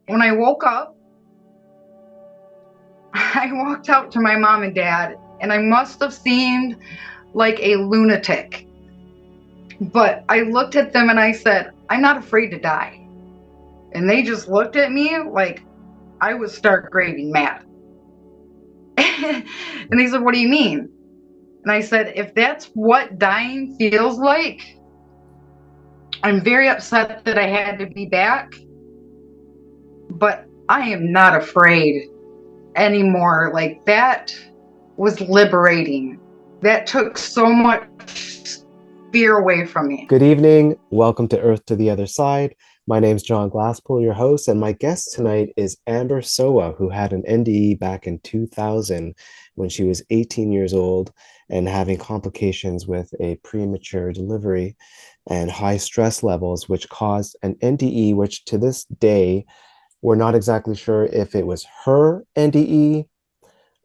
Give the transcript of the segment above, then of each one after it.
When I woke up, I walked out to my mom and dad, and I must have seemed like a lunatic. But I looked at them and I said, I'm not afraid to die. And they just looked at me like I was stark raving mad. And they said, What do you mean? And I said, If that's what dying feels like, I'm very upset that I had to be back, but I am not afraid anymore. Like that was liberating. That took so much fear away from me. Good evening. Welcome to Earth to the Other Side. My name's John Glasspool, your host, and my guest tonight is Amber Soa, who had an NDE back in 2000 when she was 18 years old and having complications with a premature delivery and high stress levels, which caused an NDE, which to this day, we're not exactly sure if it was her NDE,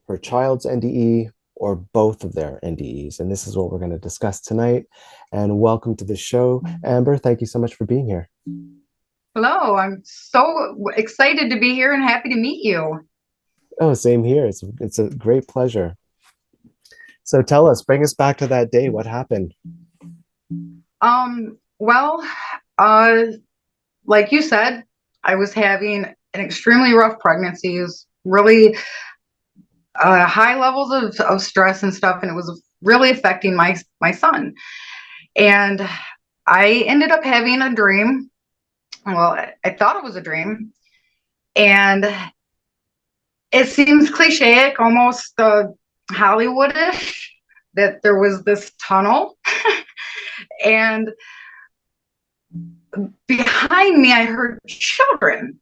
her child's NDE, or both of their NDEs. And this is what we're going to discuss tonight. And welcome to the show, Amber. Thank you so much for being here. Hello, I'm so excited to be here and happy to meet you. Oh, same here. It's a great pleasure. So tell us, bring us back to that day. What happened? Well, uh, like you said, I was having an extremely rough pregnancy. It was really high levels of stress and stuff, and it was really affecting my son. And I ended up having a dream. Well, I thought it was a dream, and it seems cliche, almost Hollywoodish, that there was this tunnel, and behind me, I heard children,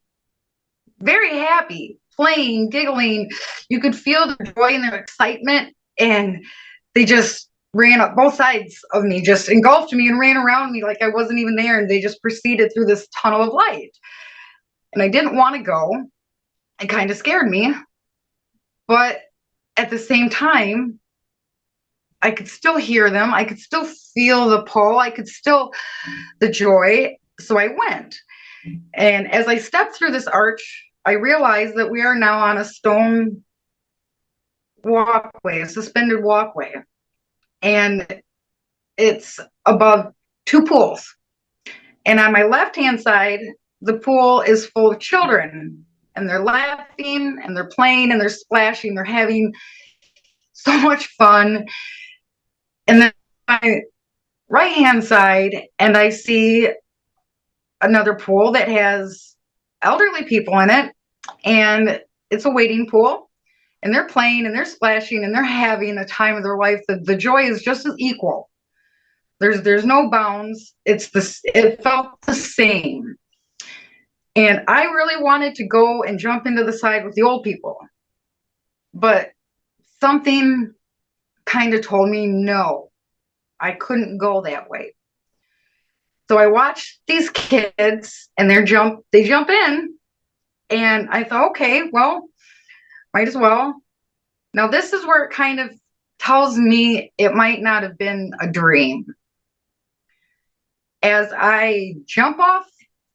very happy, playing, giggling. You could feel the joy and their excitement, and they just ran up both sides of me, just engulfed me and ran around me like I wasn't even there. And they just proceeded through this tunnel of light. And I didn't want to go. It kind of scared me. But at the same time, I could still hear them. I could still feel the pull. I could still, the joy. So I went. And as I stepped through this arch, I realized that we are now on a stone walkway, a suspended walkway. And it's above two pools. And on my left hand side, the pool is full of children. And they're laughing and they're playing and they're splashing. They're having so much fun. And then my right hand side, and I see another pool that has elderly people in it. And it's a wading pool. And they're playing and they're splashing and they're having a time of their life. The joy is just as equal. There's no bounds. It felt the same. And I really wanted to go and jump into the side with the old people. But something kind of told me no, I couldn't go that way. So I watched these kids and they jump in, and I thought, okay, well, might as well. Now this is where it kind of tells me it might not have been a dream. As I jump off,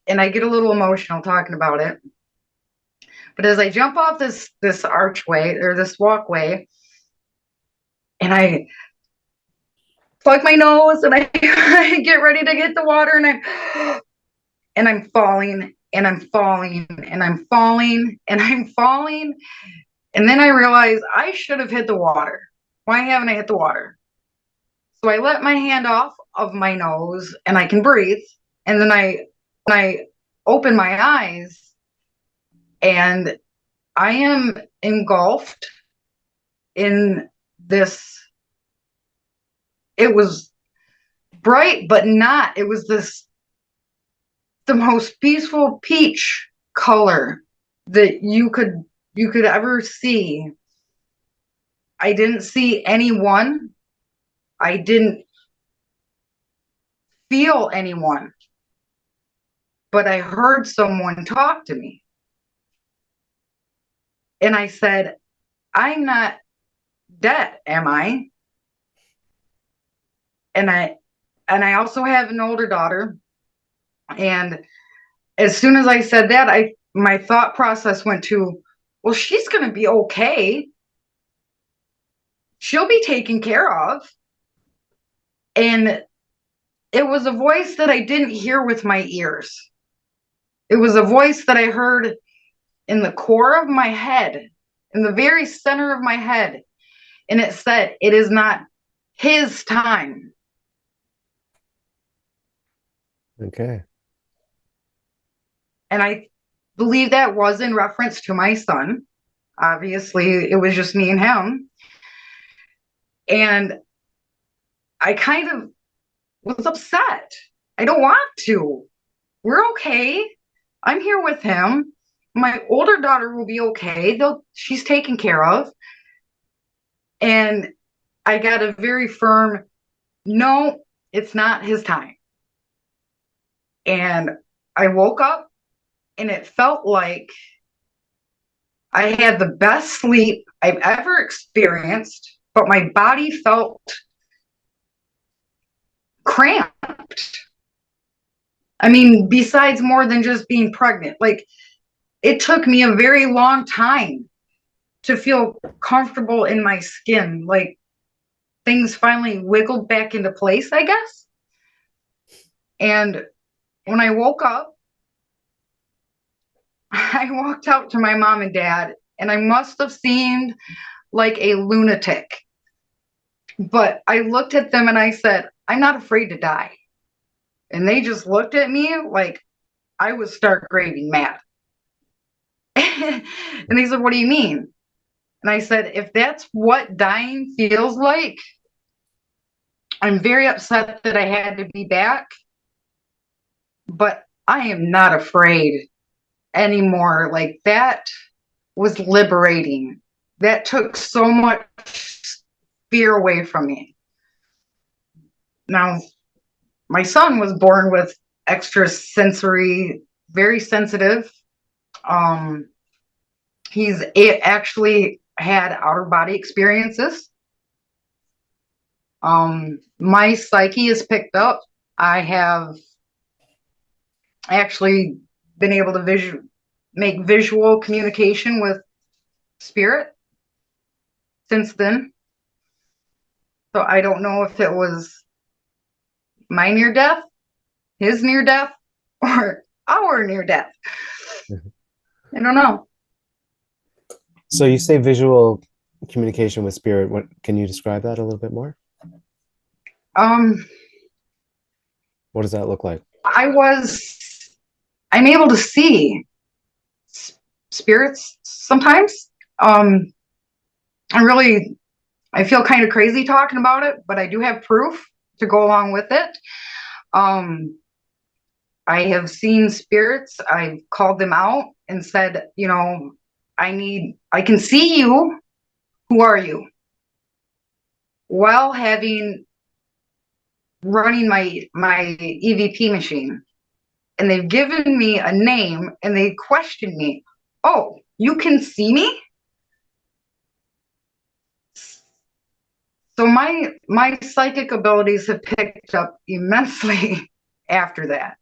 and I get a little emotional talking about it, but as I jump off this archway or this walkway, and I plug my nose and I, I get ready to get the water, and I'm falling and I'm falling and I'm falling and I'm falling. And then I realize I should have hit the water. Why haven't I hit the water? So I let my hand off of my nose and I can breathe. And then I open my eyes and I am engulfed in this. It was bright, but not. It was the most peaceful peach color that you could ever see. I didn't see anyone. I didn't feel anyone, but I heard someone talk to me. And I said, I'm not dead, am I? And I also have an older daughter. And as soon as I said that, my thought process went to, well, she's going to be okay. She'll be taken care of. And it was a voice that I didn't hear with my ears. It was a voice that I heard in the core of my head, in the very center of my head. And it said, it is not his time. Okay. And I believe that was in reference to my son. Obviously, it was just me and him. And I kind of was upset. I don't want to. We're okay. I'm here with him. My older daughter will be okay. She's taken care of. And I got a very firm no, it's not his time. And I woke up and it felt like I had the best sleep I've ever experienced, but my body felt cramped. I mean, besides more than just being pregnant, like it took me a very long time to feel comfortable in my skin. Like things finally wiggled back into place, I guess. And when I woke up, I walked out to my mom and dad, and I must have seemed like a lunatic. But I looked at them and I said, I'm not afraid to die. And they just looked at me like I was stark raving mad. And they said, what do you mean? And I said, if that's what dying feels like, I'm very upset that I had to be back, but I am not afraid anymore. Like that was liberating. That took so much fear away from me. Now, my son was born with extra sensory, very sensitive. Um, he's actually had outer body experiences. My psyche is picked up. I have actually been able to make visual communication with spirit since then. So I don't know if it was my near death, his near death, or our near death. I don't know. So you say visual communication with spirit. What can you describe that a little bit more? Um, What does that look like? I'm able to see spirits sometimes. Um, I feel kind of crazy talking about it, but I do have proof to go along with it. Um, I have seen spirits. I've called them out and said, I can see you. Who are you? While running my EVP machine, and they've given me a name and they questioned me. Oh, you can see me? So my psychic abilities have picked up immensely after that.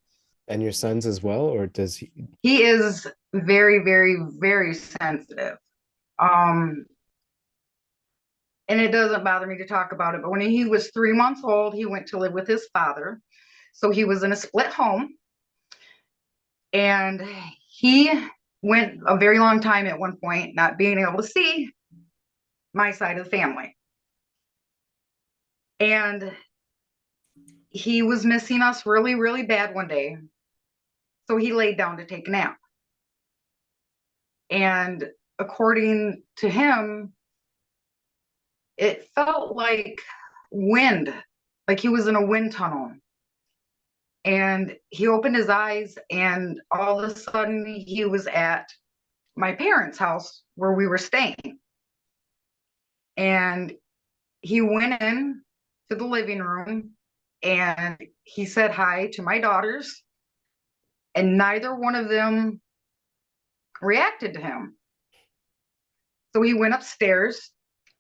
And your son's as well, or does he? He is very, very, very sensitive. Um, and it doesn't bother me to talk about it, but when he was 3 months old, he went to live with his father. So he was in a split home, and he went a very long time at one point not being able to see my side of the family. And he was missing us really, really bad one day. So he laid down to take a nap. And according to him, it felt like wind, like he was in a wind tunnel. And he opened his eyes, and all of a sudden, he was at my parents' house where we were staying. And he went in to the living room and he said hi to my daughters, and neither one of them reacted to him. So he went upstairs,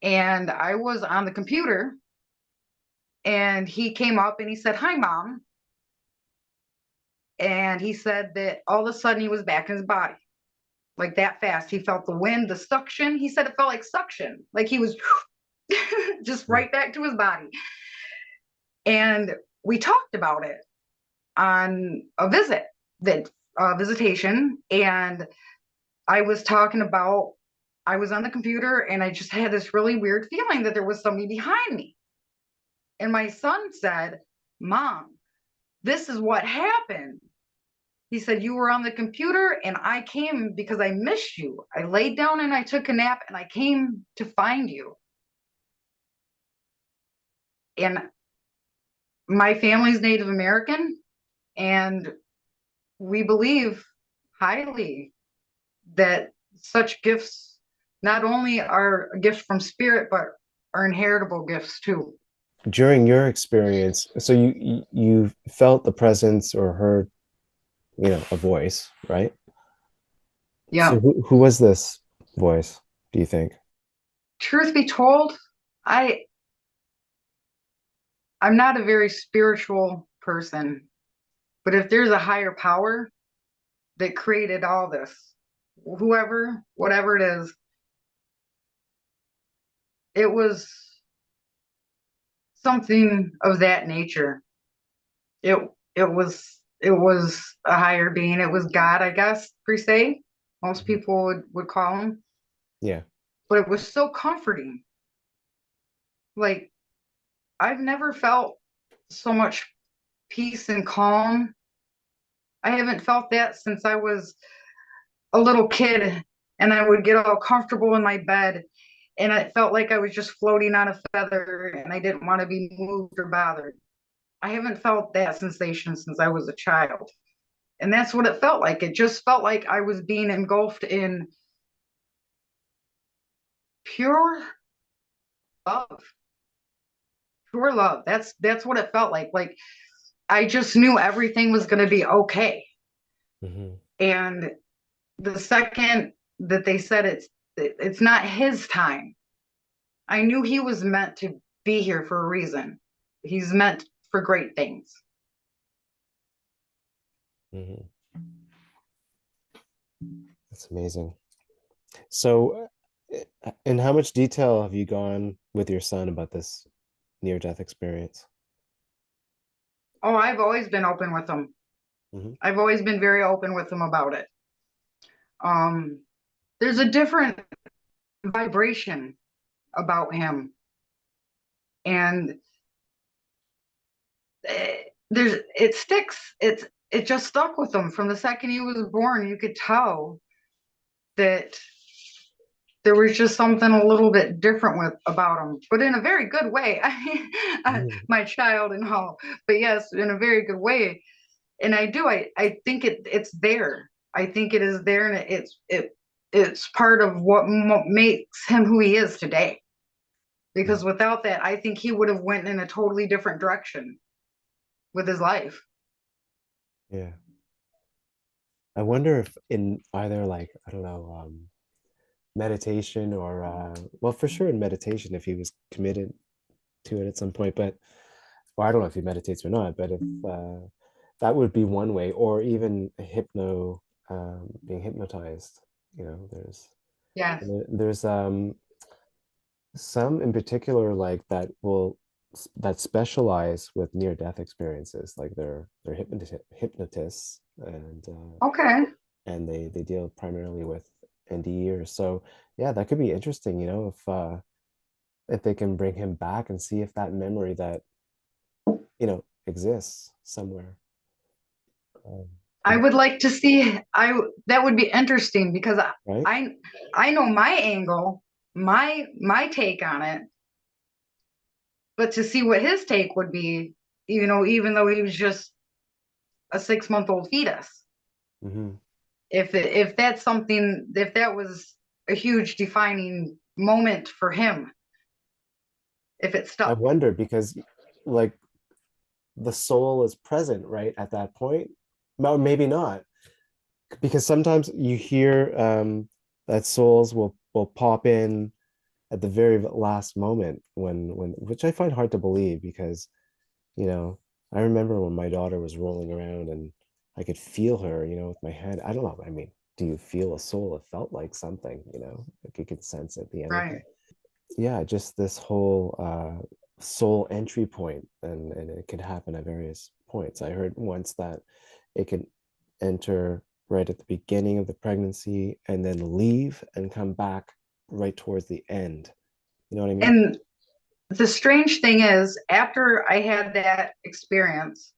and I was on the computer, and he came up and he said, hi, Mom. And he said that all of a sudden he was back in his body. like that fast. He felt the wind, the suction. He said it felt like suction, like he was just Mm. right back to his body. And we talked about it on a that visitation. And I was talking about, I was on the computer and I just had this really weird feeling that there was somebody behind me. And my son said, Mom, this is what happened. He said, You were on the computer and I came because I missed you. I laid down and I took a nap and I came to find you. And my family's Native American, and we believe highly that such gifts not only are a gift from spirit, but are inheritable gifts too. During your experience, so you felt the presence or heard, a voice, right? So Yeah. who was this voice, do you think? Truth be told, I I'm not a very spiritual person, but if there's a higher power that created all this, whoever, whatever it is, it was something of that nature. It it was a higher being. It was God, I guess, per se. Most Mhm. people would call him. Yeah. But it was so comforting. Like I've never felt so much peace and calm. I haven't felt that since I was a little kid and I would get all comfortable in my bed and I felt like I was just floating on a feather and I didn't want to be moved or bothered. I haven't felt that sensation since I was a child. And that's what it felt like. It just felt like I was being engulfed in pure love. Pure love. That's what it felt like. Like I just knew everything was going to be okay. Hmm. And the second that they said it's not his time, I knew he was meant to be here for a reason. He's meant for great things. Hmm. That's amazing. So, in how much detail have you gone with your son about this near-death experience? Oh, I've always been open with him. Hmm. I've always been very open with him about it. Um, there's a different vibration about him, and there's it sticks. It just stuck with him from the second he was born. You could tell that there was just something a little bit different with about him, but in a very good way. I mean, Hmm. my child and all, but yes, in a very good way. And I do. I think it's there. I think it is there, and it's part of what makes him who he is today. Because without that, I think he would have went in a totally different direction with his life. Yeah. I wonder if in either like, I don't know, meditation or well, for sure in meditation, if he was committed to it at some point, but or I don't know if he meditates or not, but if that would be one way, or even being hypnotized. Yes. There's some in particular like that specialize with near death experiences, like they're hypnotists, Okay. and they deal primarily with NDE. Or so yeah, that could be interesting, if they can bring him back and see if that memory that exists somewhere. Um, I have- would like to see. I That would be interesting because right? I I know my angle, my take on it, but to see what his take would be, even though he was just a 6-month-old fetus, Hmm. if that's something, if that was a huge defining moment for him, if it I stuck. wonder because like the soul is present right at that point. Well, maybe not, because sometimes you hear that souls will pop in at the very last moment when which I find hard to believe because you know I remember when my daughter was rolling around and I could feel her with my hand. I don't know. I mean, do you feel a soul? It felt like something, like you could sense it, the energy. Right. Yeah, just this whole soul entry point, and it could happen at various points. I heard once that it could enter right at the beginning of the pregnancy and then leave and come back right towards the end. You know what I mean? And the strange thing is, after I had that experience,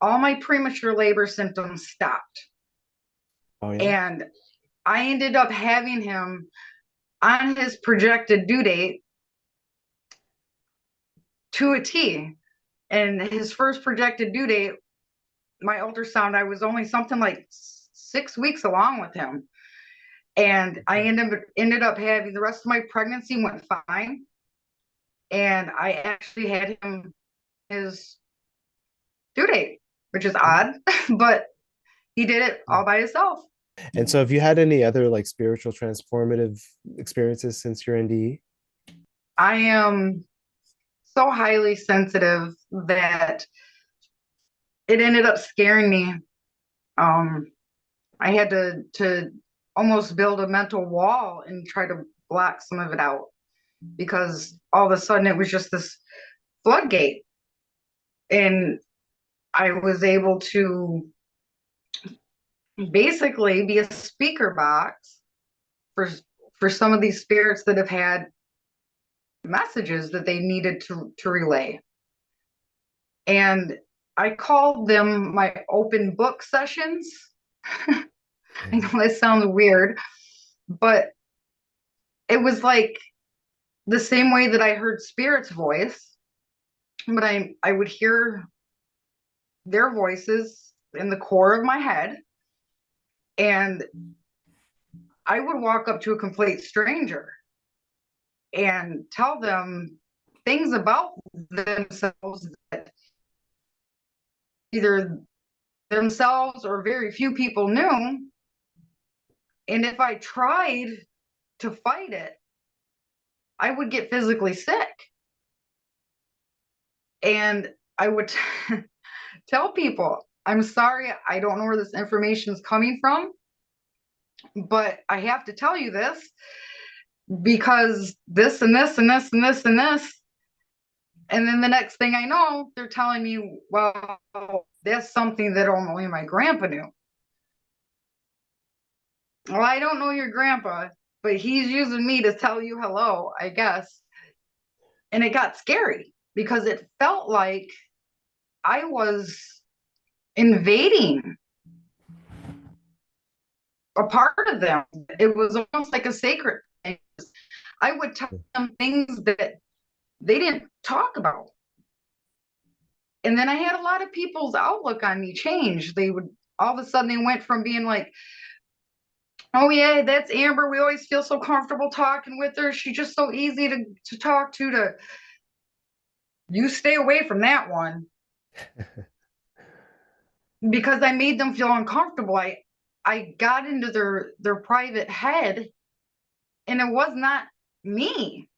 all my premature labor symptoms stopped. Oh yeah. And I ended up having him on his projected due date to a T. And his first projected due date, my ultrasound, I was only something like 6 weeks along with him. And I ended up having the rest of my pregnancy went fine. And I actually had him his due date, which is odd, but he did it all by himself. And so have you had any other like spiritual transformative experiences since your NDE? I am so highly sensitive that it ended up scaring me. Um, I had to almost build a mental wall and try to block some of it out because all of a sudden it was just this floodgate, and I was able to basically be a speaker box for for some of these spirits that have had messages that they needed to relay. And I called them my open book sessions. I know that sounds weird, but it was like the same way that I heard Spirit's voice, but I would hear their voices in the core of my head, and I would walk up to a complete stranger and tell them things about themselves that either themselves or very few people knew. And if I tried to fight it, I would get physically sick. And I would tell people, I'm sorry, I don't know where this information is coming from, but I have to tell you this because this and this and this and this and this. And then the next thing I know, they're telling me, well, that's something that only my grandpa knew. Well, I don't know your grandpa, but he's using me to tell you hello, I guess. And it got scary because it felt like I was invading a part of them. It was almost like a sacred thing. I would tell them things that they didn't talk about. And then I had a lot of people's outlook on me change. They would all of a sudden they went from being like, oh yeah, that's Amber. We always feel so comfortable talking with her. She's just so easy to talk to you stay away from that one. Because I made them feel uncomfortable. I got into their private head, and it was not me.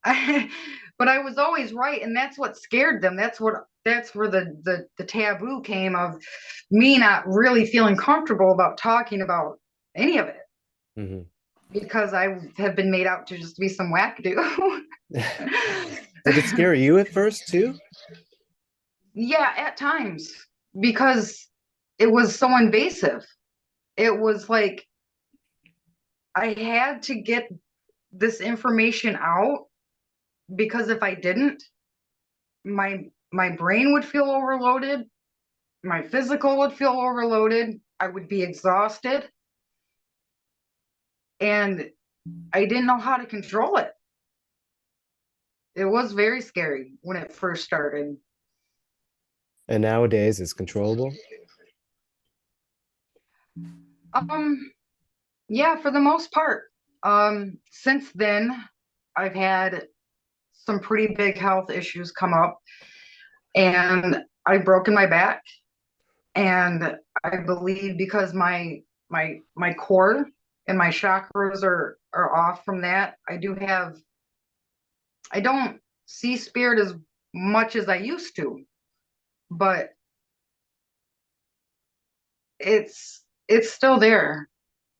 But I was always right, and that's what scared them. That's where the taboo came of me not really feeling comfortable about talking about any of it Mm-hmm. because I have been made out to just be some wackadoo. Did it scare you at first too? Yeah, at times because it was so invasive. It was like I had to get this information out because if I didn't, my brain would feel overloaded, my physical would feel overloaded, I would be exhausted, and I didn't know how to control it. It was very scary when it first started. And nowadays it's controllable. Um, yeah, for the most part. Since then, I've had some pretty big health issues come up, and I've broken my back, and I believe because my core and my chakras are off from that. I don't see spirit as much as I used to, but it's still there.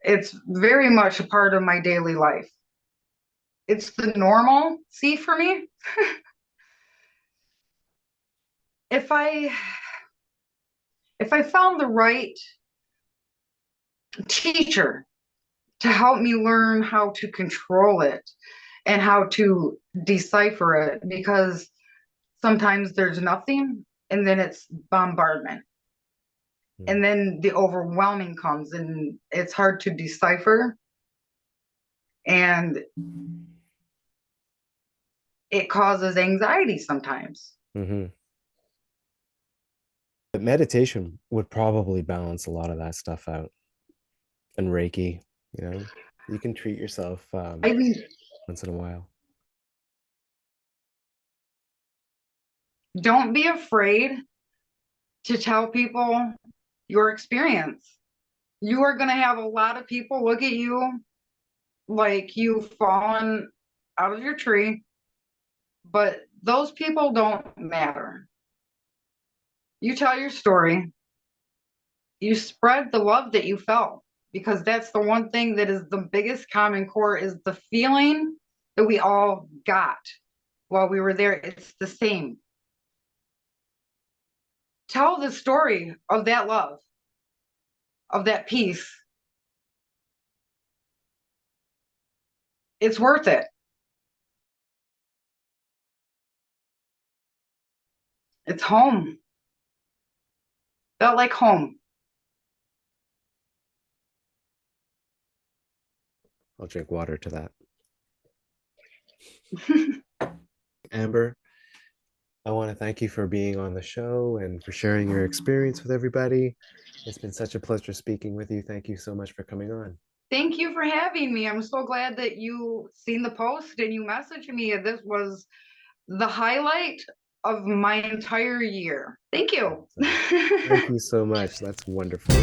It's very much a part of my daily life. It's the normal see for me. If I if I found the right teacher to help me learn how to control it and how to decipher it, because sometimes there's nothing and then it's bombardment. Mm. And then the overwhelming comes and it's hard to decipher and it causes anxiety sometimes. Hmm. But meditation would probably balance a lot of that stuff out. And Reiki, you know, you can treat yourself I mean, once in a while. don't be afraid to tell people your experience. You are going to have a lot of people look at you like you've fallen out of your tree, but those people don't matter. You tell your story, you spread the love that you felt, because that's the one thing that is the biggest common core is the feeling that we all got while we were there. It's the same. Tell the story of that love, of that peace. It's worth it. It's home. Felt like home. I'll drink water to that. Amber, I want to thank you for being on the show and for sharing your experience with everybody. It's been such a pleasure speaking with you. Thank you so much for coming on. Thank you for having me. I'm so glad that you seen the post and you messaged me. This was the highlight of my entire year. Thank you. So, thank you so much. That's wonderful.